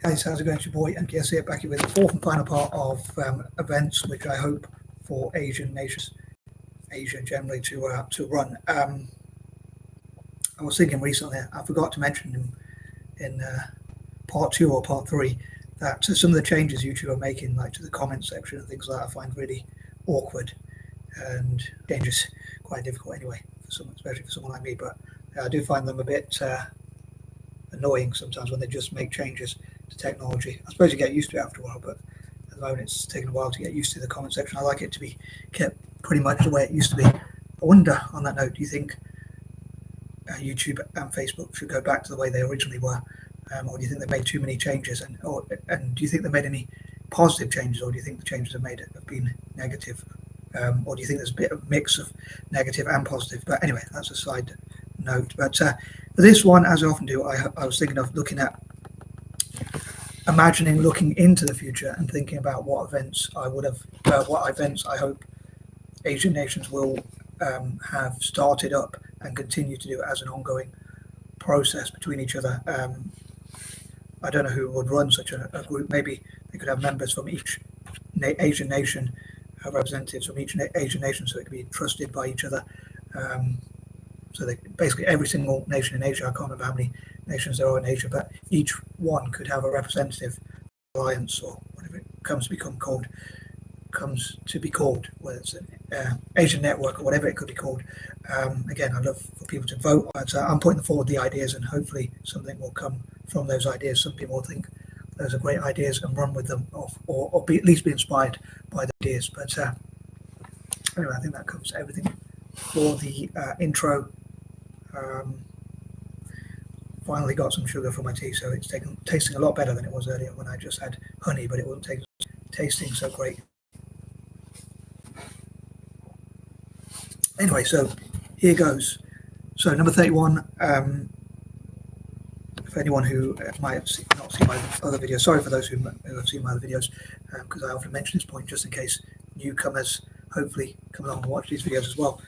Guys, how's it going? It's your boy M.K.S here, back here with the fourth and final part of events, which I hope for Asian nations, Asia generally, to run. I was thinking recently, I forgot to mention in part 2 or part 3 that some of the changes YouTube are making, like to the comment section and things like that, I find really awkward and changes quite difficult anyway, especially for someone like me. But I do find them a bit annoying sometimes when they just make changes to technology. I suppose you get used to it after a while, but at the moment it's taken a while to get used to the comment section. I like it to be kept pretty much the way it used to be. I wonder, on that note, do you think YouTube and Facebook should go back to the way they originally were, or do you think they made too many changes? And do you think they made any positive changes, or do you think the changes have been negative, or do you think there's a bit of a mix of negative and positive? But anyway, that's a side note. But for this one, as I often do, I was thinking of looking into the future and thinking about what events I hope Asian nations will have started up and continue to do as an ongoing process between each other. I don't know who would run such a group. Maybe they could have members from each Asian nation, representatives from each Asian nation, so it could be trusted by each other. So basically every single nation in Asia, I can't remember how many nations there are in Asia, but each one could have a representative alliance, or whatever it comes to be called, whether it's an Asian network or whatever it could be called. Again, I'd love for people to vote. But I'm putting forward the ideas, and hopefully something will come from those ideas. Some people will think those are great ideas and run with them, or at least be inspired by the ideas. But anyway, I think that covers everything for the intro. Finally got some sugar for my tea, so it's tasting a lot better than it was earlier when I just had honey, but it wasn't tasting so great. Anyway, so here goes. So number 31, for anyone who might have not seen my other videos, sorry for those who have seen my other videos, because I often mention this point just in case newcomers hopefully come along and watch these videos as well.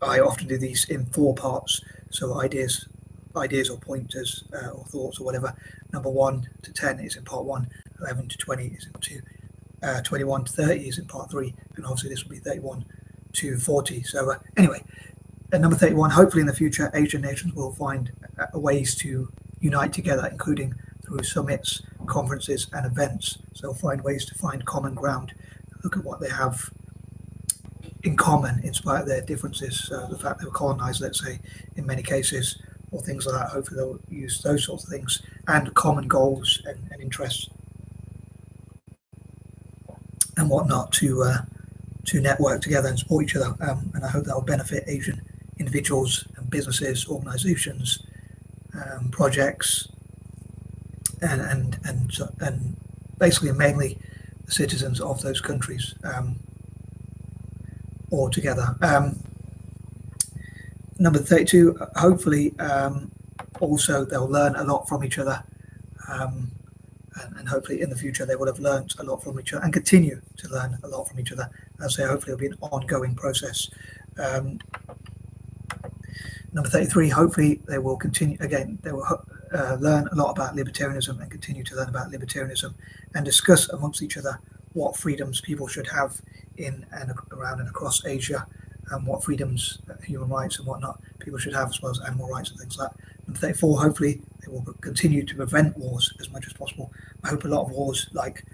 I often do these in 4 parts, so ideas or pointers or thoughts or whatever. Number 1 to 10 is in part 1, 11 to 20 is in part 2, 21 to 30 is in part 3, and obviously this will be 31 to 40. So anyway, at number 31, hopefully in the future, Asian nations will find ways to unite together, including through summits, conferences, and events. So find ways to find common ground, look at what they have in common in spite of their differences, the fact they were colonized, let's say, in many cases, or things like that. Hopefully they'll use those sorts of things, and common goals and interests and whatnot to network together and support each other. And I hope that will benefit Asian individuals and businesses, organizations, projects, and basically mainly the citizens of those countries all together. Number 32, hopefully also they'll learn a lot from each other, and hopefully in the future they will have learned a lot from each other and continue to learn a lot from each other. As I say, hopefully it'll be an ongoing process. Number 33, hopefully they will continue, again, they will learn a lot about libertarianism and continue to learn about libertarianism and discuss amongst each other what freedoms people should have in and around and across Asia, and what freedoms, human rights and whatnot, people should have, as well as animal rights and things like that. Number 34, hopefully they will continue to prevent wars as much as possible. I hope a lot of wars, like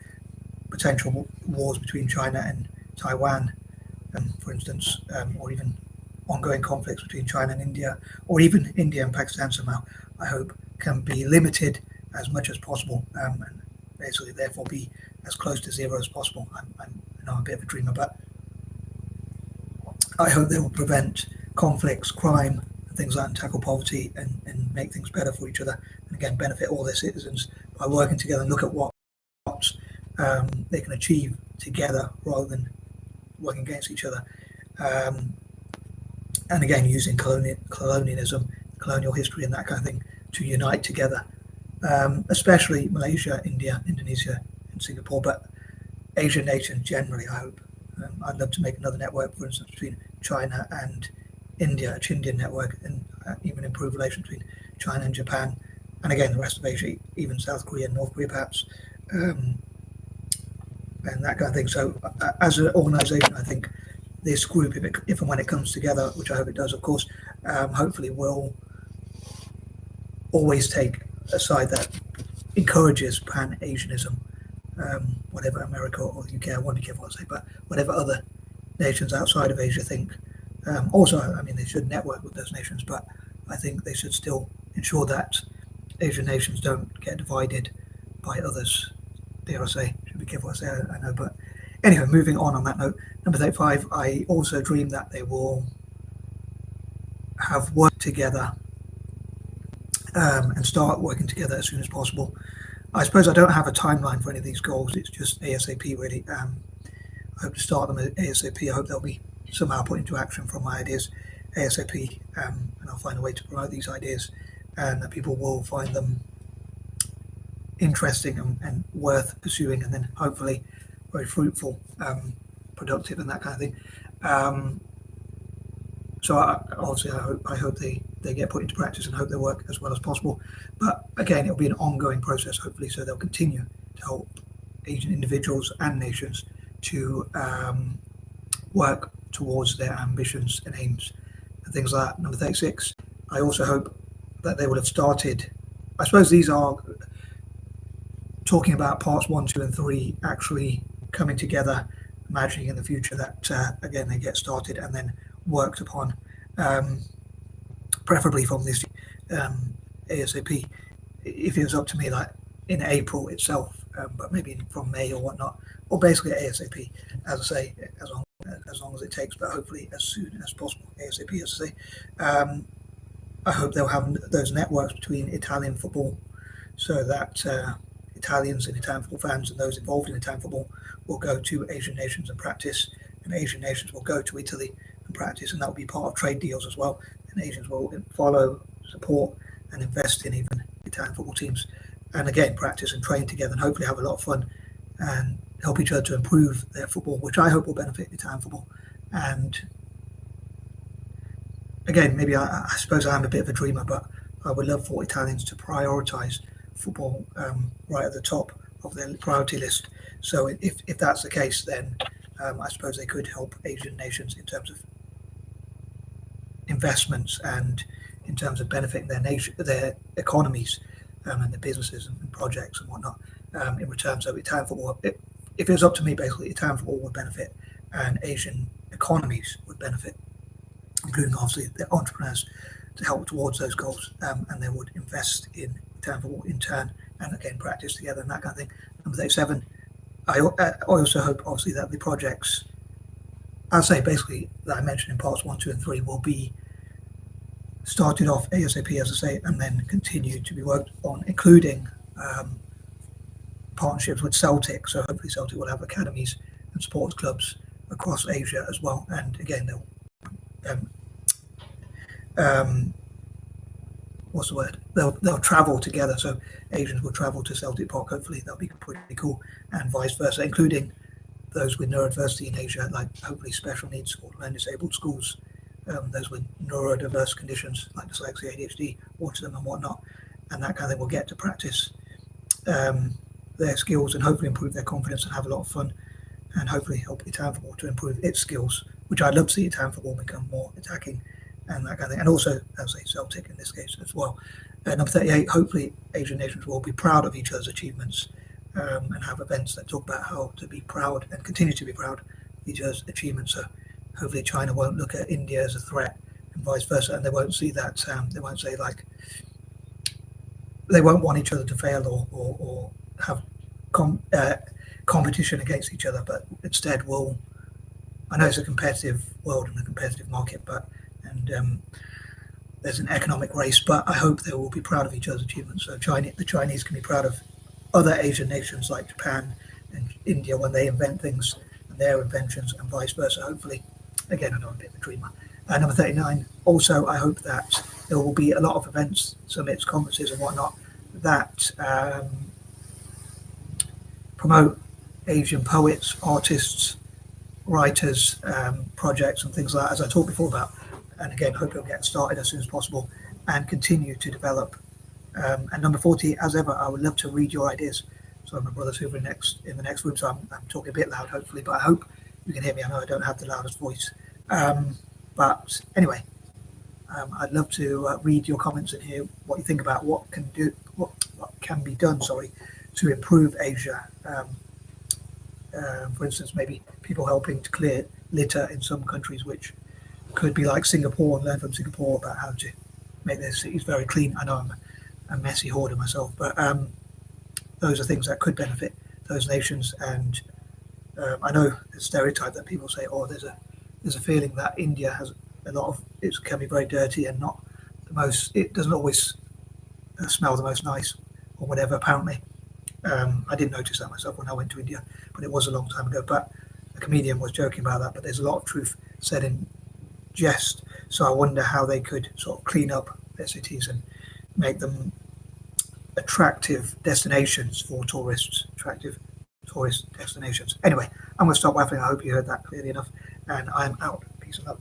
potential wars between China and Taiwan, for instance, or even ongoing conflicts between China and India, or even India and Pakistan somehow, I hope can be limited as much as possible, and basically therefore be as close to zero as possible. I know I'm a bit of a dreamer, but I hope they will prevent conflicts, crime, and things like that, and tackle poverty and make things better for each other, and again benefit all their citizens by working together and look at what they can achieve together rather than working against each other. And again, using colonialism, colonial history and that kind of thing to unite together, especially Malaysia, India, Indonesia and Singapore, but Asian nations generally, I hope. I'd love to make another network, for instance, between China and India, a Chindian network, and even improve relations between China and Japan, and again, the rest of Asia, even South Korea and North Korea perhaps, and that kind of thing. So as an organisation, I think this group, if and when it comes together, which I hope it does, of course, hopefully will always take a side that encourages Pan-Asianism, whatever America or the UK, I won't be careful what I say, but whatever other nations outside of Asia think. Also, I mean, they should network with those nations, but I think they should still ensure that Asian nations don't get divided by others. Dare I say? Should be careful what I say, I know. But anyway, moving on that note, number 35, I also dream that they will have worked together and start working together as soon as possible. I suppose I don't have a timeline for any of these goals. It's just ASAP, really. I hope to start them ASAP. I hope they'll be somehow put into action from my ideas ASAP, and I'll find a way to promote these ideas, and that people will find them interesting and worth pursuing, and then hopefully very fruitful, productive, and that kind of thing. So obviously, I hope they get put into practice and hope they work as well as possible. But again, it'll be an ongoing process, hopefully, so they'll continue to help Asian individuals and nations to work towards their ambitions and aims and things like that. Number 36, I also hope that they will have started, I suppose these are talking about parts 1, 2, and 3 actually coming together, imagining in the future that, again, they get started and then worked upon, preferably from this ASAP. If it was up to me, like in April itself, but maybe from May or whatnot, or basically ASAP, as I say, as long as it takes, but hopefully as soon as possible, ASAP, as I say. I hope they'll have those networks between Italian football, so that Italians and Italian football fans and those involved in Italian football will go to Asian nations and practice, and Asian nations will go to Italy and practice, and that will be part of trade deals as well. And Asians will follow, support, and invest in even Italian football teams, and again practice and train together, and hopefully have a lot of fun and help each other to improve their football, which I hope will benefit Italian football. And again, maybe I suppose I am a bit of a dreamer, but I would love for Italians to prioritise football right at the top of their priority list. So if that's the case, then I suppose they could help Asian nations in terms of investments and in terms of benefiting their economies, and their businesses and projects and whatnot, in return. So Italian football, if it was up to me, basically Italian football would benefit and Asian economies would benefit, including obviously the entrepreneurs, to help towards those goals, and they would invest in Italian football in turn, and again practice together and that kind of thing. Number 37, I also hope obviously that the projects, I'll say basically that I mentioned in parts 1, 2, and 3 will be started off ASAP, as I say, and then continue to be worked on, including partnerships with Celtic. So hopefully Celtic will have academies and sports clubs across Asia as well. And again, they'll what's the word? They'll travel together. So Asians will travel to Celtic Park. Hopefully that'll be pretty cool, and vice versa, including those with neurodiversity in Asia, like hopefully special needs or learning disabled schools, those with neurodiverse conditions like dyslexia, ADHD, autism, and whatnot, and that kind of thing will get to practice their skills and hopefully improve their confidence and have a lot of fun, and hopefully help Italian football to improve its skills, which I'd love to see Italian football become more attacking and that kind of thing, and also, as I say, Celtic in this case as well. Number 38, hopefully Asian nations will be proud of each other's achievements, and have events that talk about how to be proud and continue to be proud of each other's achievements. So hopefully China won't look at India as a threat and vice versa, and they won't see that, they won't say like, they won't want each other to fail or have competition against each other, but instead will, I know it's a competitive world and a competitive market, and there's an economic race, but I hope they will be proud of each other's achievements. So the Chinese can be proud of other Asian nations like Japan and India when they invent things and their inventions, and vice versa, hopefully. Again, I know I'm a bit of a dreamer. Number 39, also I hope that there will be a lot of events, summits, conferences and whatnot that promote Asian poets, artists, writers, projects and things like that, as I talked before about. And again, hope it'll get started as soon as possible and continue to develop And number 40, as ever, I would love to read your ideas. So my brother's over in the next room, so I'm talking a bit loud, hopefully, but I hope you can hear me. I know I don't have the loudest voice. But anyway, I'd love to read your comments and hear what you think about what can be done, to improve Asia. For instance, maybe people helping to clear litter in some countries, which could be like Singapore, and learn from Singapore about how to make their cities very clean. I know I'm a messy hoarder myself, but those are things that could benefit those nations. And I know the stereotype that people say, oh, there's a feeling that India has a lot of, it can be very dirty and not the most, it doesn't always smell the most nice or whatever, apparently. I didn't notice that myself when I went to India, but it was a long time ago. But a comedian was joking about that, but there's a lot of truth said in jest. So I wonder how they could sort of clean up their cities and make them attractive destinations for tourists, attractive tourist destinations. Anyway, I'm going to stop waffling. I hope you heard that clearly enough, and I'm out. Peace and love.